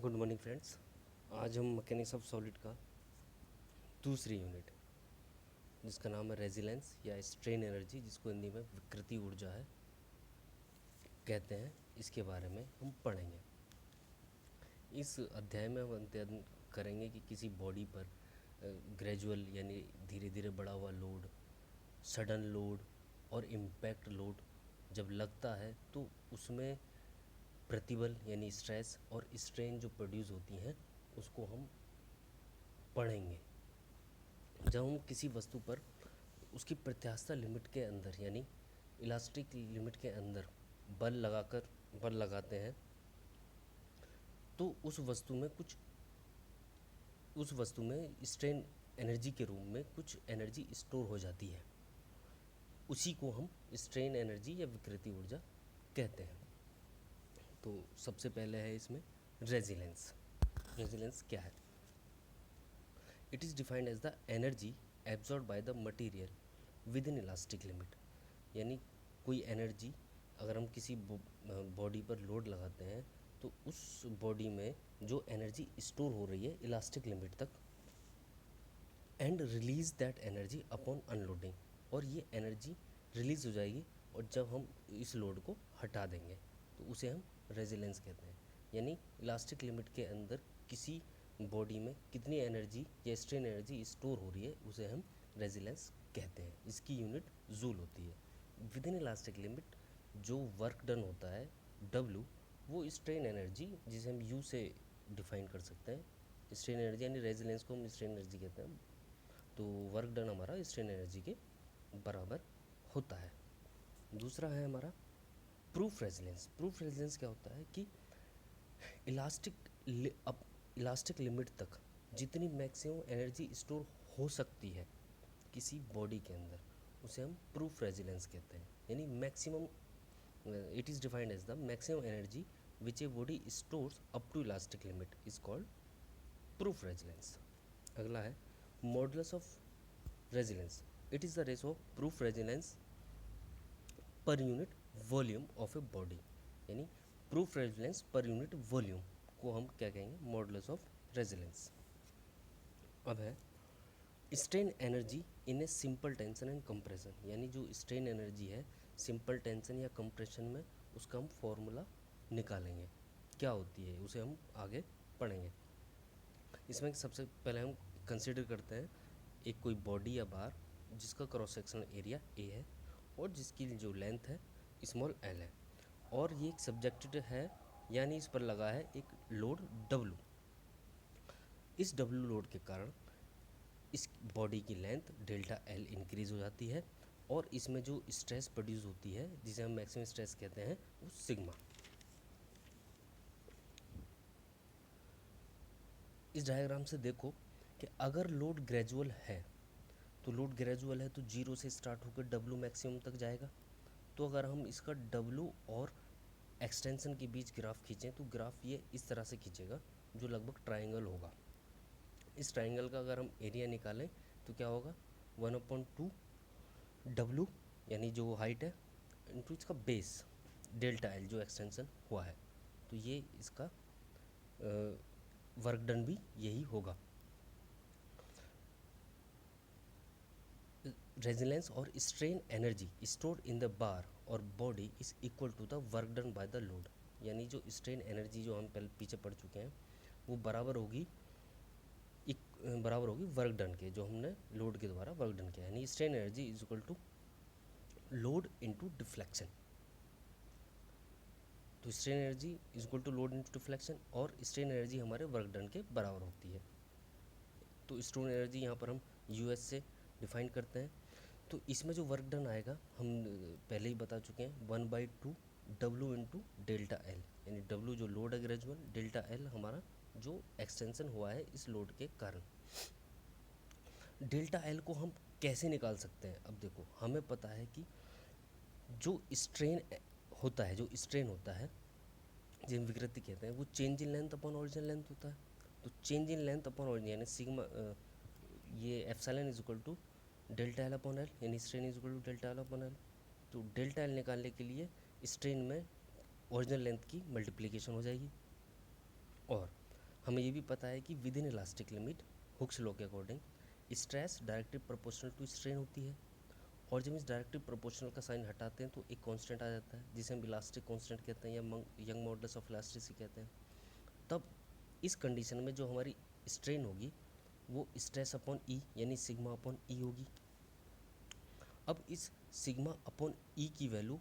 Good morning friends. आज हम mechanics of solid का दूसरी यूनिट जिसका नाम है रेजिलेंस या स्ट्रेन एनर्जी, जिसको हिंदी में विकृति ऊर्जा है कहते हैं, इसके बारे में हम पढ़ेंगे। इस अध्याय में हम अध्ययन करेंगे कि किसी बॉडी पर ग्रेजुअल यानी धीरे धीरे बढ़ा हुआ लोड, सडन लोड और इम्पैक्ट लोड जब लगता है तो उसमें प्रतिबल यानी स्ट्रेस और स्ट्रेन जो प्रोड्यूस होती हैं उसको हम पढ़ेंगे। जब हम किसी वस्तु पर उसकी प्रत्यास्थ लिमिट के अंदर यानी इलास्टिक लिमिट के अंदर बल लगाते हैं तो उस वस्तु में स्ट्रेन एनर्जी के रूप में कुछ एनर्जी स्टोर हो जाती है। उसी को हम स्ट्रेन एनर्जी या विकृति ऊर्जा कहते हैं। तो सबसे पहले है इसमें रेजिलेंस। रेजिलेंस क्या है? It is defined as the energy absorb by the material within elastic limit. यानी कोई एनर्जी अगर हम किसी बॉडी पर लोड लगाते हैं तो उस बॉडी में जो एनर्जी स्टोर हो रही है इलास्टिक लिमिट तक, and release that energy upon unloading, और ये एनर्जी रिलीज़ हो जाएगी और जब हम इस लोड को हटा देंगे तो उसे हम रेजिलेंस कहते हैं। यानी इलास्टिक लिमिट के अंदर किसी बॉडी में कितनी एनर्जी या स्ट्रेन एनर्जी स्टोर हो रही है उसे हम रेजिलेंस कहते हैं। इसकी यूनिट जूल होती है। विद इन इलास्टिक लिमिट जो वर्क डन होता है W, वो स्ट्रेन एनर्जी जिसे हम U से डिफाइन कर सकते हैं। स्ट्रेन एनर्जी यानी रेजिलेंस को हम स्ट्रेन एनर्जी कहते हैं। तो वर्क डन हमारा स्ट्रेन एनर्जी के बराबर होता है। दूसरा है हमारा प्रूफ रेजिलेंस। प्रूफ रेजिलेंस क्या होता है कि इलास्टिक लिमिट तक जितनी मैक्सिमम एनर्जी स्टोर हो सकती है किसी बॉडी के अंदर उसे हम प्रूफ रेजिलेंस कहते हैं। यानी maximum, it is defined as the maximum energy which a body stores up to elastic limit is called proof resilience. अगला है modulus of resilience. It is the ratio of proof resilience per unit volume of a body. यानी proof resilience per unit volume को हम क्या कहेंगे? Modulus of resilience. अब है strain energy in a simple tension and compression. यानी जो strain energy है सिंपल टेंशन या कंप्रेशन में, उसका हम फॉर्मूला निकालेंगे क्या होती है, उसे हम आगे पढ़ेंगे। इसमें सबसे पहले हम कंसिडर करते हैं एक कोई बॉडी या बार जिसका क्रॉस सेक्शनल एरिया A है और जिसकी जो लेंथ है स्मॉल l है, और ये एक सब्जेक्टेड है यानी इस पर लगा है एक लोड W। इस W लोड के कारण इस बॉडी की लेंथ डेल्टा L इंक्रीज़ हो जाती है और इसमें जो स्ट्रेस प्रोड्यूस होती है जिसे हम मैक्सिमम स्ट्रेस कहते हैं वो सिग्मा। इस डायग्राम से देखो कि अगर लोड ग्रेजुअल है तो जीरो से स्टार्ट होकर W मैक्सिमम तक जाएगा। तो अगर हम इसका W और एक्सटेंशन के बीच ग्राफ खींचें तो ग्राफ ये इस तरह से खींचेगा जो लगभग ट्राइंगल होगा। इस ट्राइंगल का अगर हम एरिया निकालें तो क्या होगा? 1/2 W यानी जो हाइट है इंटू इसका बेस डेल्टा L जो एक्सटेंशन हुआ है। तो ये इसका वर्क डन भी यही होगा। रेजिलेंस और strain energy stored in the bar और body is equal to the work done by the load. यानी जो स्ट्रेन एनर्जी जो हम पहले पीछे पढ़ चुके हैं वो बराबर होगी वर्क डन के, जो हमने लोड के द्वारा वर्क डन किया। यानी strain energy is equal to load into deflection. तो strain energy is equal to load into deflection, और स्ट्रेन एनर्जी हमारे वर्क डन के बराबर होती है। तो स्ट्रेन एनर्जी यहाँ पर हम US से डिफाइन करते हैं। तो इसमें जो वर्क डन आएगा हम पहले ही बता चुके हैं 1/2 W इंटू डेल्टा L। यानी W जो लोड है ग्रेजुअल, डेल्टा L हमारा जो एक्सटेंशन हुआ है इस लोड के कारण। डेल्टा L को हम कैसे निकाल सकते हैं? अब देखो हमें पता है कि जो स्ट्रेन होता है जिसे विकृति कहते हैं वो change in length upon original length होता है। तो change in length upon origin यानी सिग्मा, ये epsilon is equal to delta L upon L, यानी strain is equal to delta L upon L। तो डेल्टा L निकालने के लिए स्ट्रेन में ओरिजिनल लेंथ की मल्टीप्लिकेशन हो जाएगी, और हमें ये भी पता है कि within elastic limit Hooke's law के according stress directly proportional to strain होती है, और जब इस डायरेक्टली प्रोपोर्शनल का साइन हटाते हैं तो एक कांस्टेंट आ जाता है जिसे हम इलास्टिक कांस्टेंट कहते हैं या यंग मॉडुलस ऑफ इलास्टिसिटी कहते हैं। तब इस कंडीशन में जो हमारी स्ट्रेन होगी वो स्ट्रेस अपॉन ई यानी सिग्मा अपॉन ई होगी। अब इस सिग्मा अपॉन ई की वैल्यू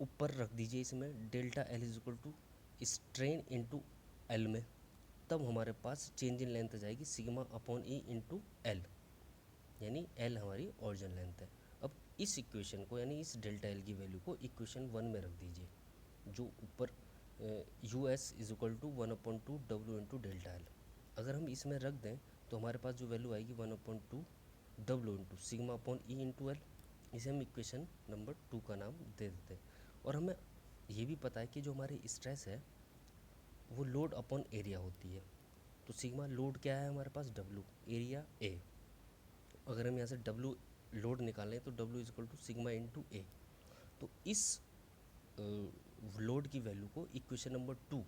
ऊपर रख दीजिए, इसमें delta L is equal to strain into L में, तब हमारे पास चेंज इन लेंथ आ जाएगी sigma upon E into L, यानी एल हमारी ओरिजिन लेंथ है। अब इस इक्वेशन को यानी इस डेल्टा एल की वैल्यू को इक्वेशन 1 में रख दीजिए, जो ऊपर U S is equal to 1/2 W into delta L. अगर हम इसमें रख दें तो हमारे पास जो वैल्यू आएगी 1/2 W into sigma upon E into L. इसे हम इक्वेशन नंबर 2 का नाम दे देते हैं। और हमें ये भी पता है कि जो हमारी स्ट्रेस है वो लोड अपॉन एरिया होती है। तो सिग्मा लोड क्या है हमारे पास, डब्ल्यू, एरिया ए। अगर हम यहाँ से डब्ल्यू लोड निकालें तो W is equal to sigma into A. तो इस लोड की वैल्यू को इक्वेशन नंबर 2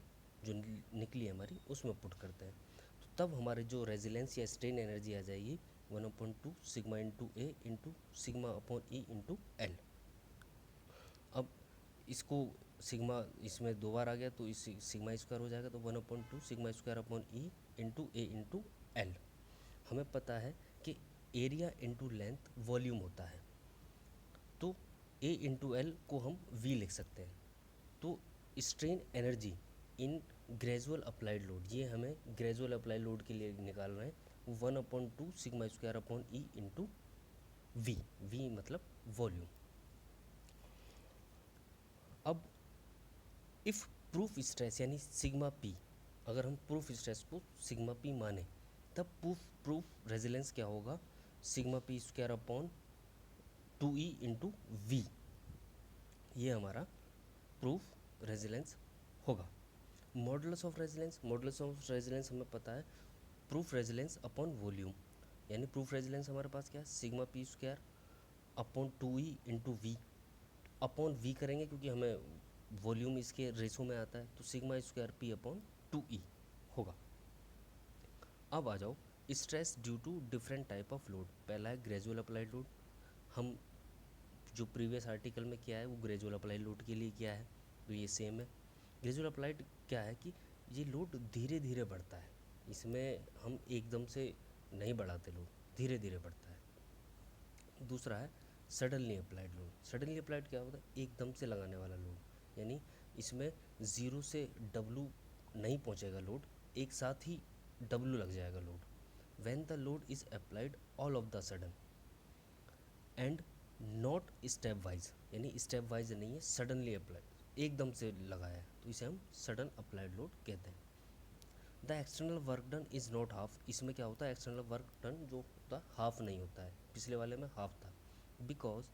जो निकली है हमारी उसमें पुट करते हैं, तो तब हमारे जो रेजिलेंस या स्ट्रेन एनर्जी आ जाएगी 1/2 sigma into A into sigma upon E into L. अब इसको सिग्मा इसमें 2 बार आ गया तो इस सिग्मा स्क्वायर हो जाएगा, तो 1/2 sigma square upon E into A into L. हमें पता है कि एरिया इंटू लेंथ वॉल्यूम होता है, तो ए इंटू एल को हम वी लिख सकते हैं। तो स्ट्रेन एनर्जी इन ग्रेजुअल अप्लाइड लोड, ये हमें ग्रेजुअल अप्लाइड लोड के लिए निकाल रहे हैं, 1/2 sigma square upon E into V, V मतलब वॉल्यूम। अब इफ़ प्रूफ स्ट्रेस यानी सिग्मा पी, अगर हम प्रूफ स्ट्रेस को सिग्मा पी माने तब प्रूफ रेजिलेंस क्या होगा, sigma P square upon 2e into V, ये हमारा प्रूफ रेजिलेंस होगा। Modulus of resilience, modulus of resilience हमें पता है प्रूफ रेजिलेंस अपॉन वॉल्यूम, यानी प्रूफ रेजिलेंस हमारे पास क्या है, sigma P square upon 2e into V. Upon V करेंगे क्योंकि हमें वॉल्यूम इसके रेशो में आता है, तो sigma square P upon 2e होगा। अब आ जाओ stress due to different type of load. पहला है ग्रेजुअल अप्लाइड लोड, हम जो प्रीवियस आर्टिकल में किया है वो ग्रेजुअल अप्लाइड लोड के लिए किया है, तो ये सेम है। ग्रेजुअल अप्लाइड क्या है कि ये लोड धीरे धीरे बढ़ता है, इसमें हम एकदम से नहीं बढ़ाते लोड, धीरे धीरे बढ़ता है। दूसरा है suddenly applied load. Suddenly applied क्या होता है, एकदम से लगाने वाला लोड, यानी इसमें ज़ीरो से डब्लू नहीं पहुंचेगा लोड, एक साथ ही डब्लू लग जाएगा load. When the load is applied all of the sudden and not step wise, यानी स्टेप वाइज नहीं है, सडनली अप्लाइड एकदम से लगाया है, तो इसे हम सडन अप्लाइड लोड कहते हैं। The external work done is not half, इसमें क्या होता है, एक्सटर्नल वर्क डन जो होता है हाफ नहीं होता है, पिछले वाले में हाफ था। Because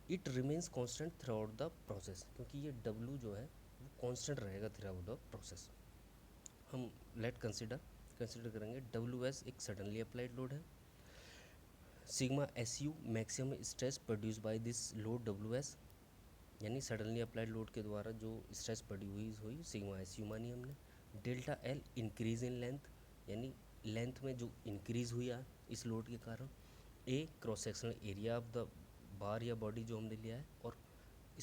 it remains constant through out the process, क्योंकि ये डब्लू जो है वो कॉन्स्टेंट रहेगा थ्रू आउट द प्रोसेस। हम लेट कंसिडर करेंगे डब्ल्यू एस एक सडनली अप्लाइड लोड है, sigma S U maximum stress produce by this load W S, यानी सडनली अप्लाइड लोड के द्वारा जो स्ट्रेस प्रोड्यूस हुई सिग्मा एस यू मानी हमने। Delta L increase in length, यानी लेंथ में जो इंक्रीज हुई है इस लोड के कारण। A cross sectional area of the bar या बॉडी जो हमने लिया है, और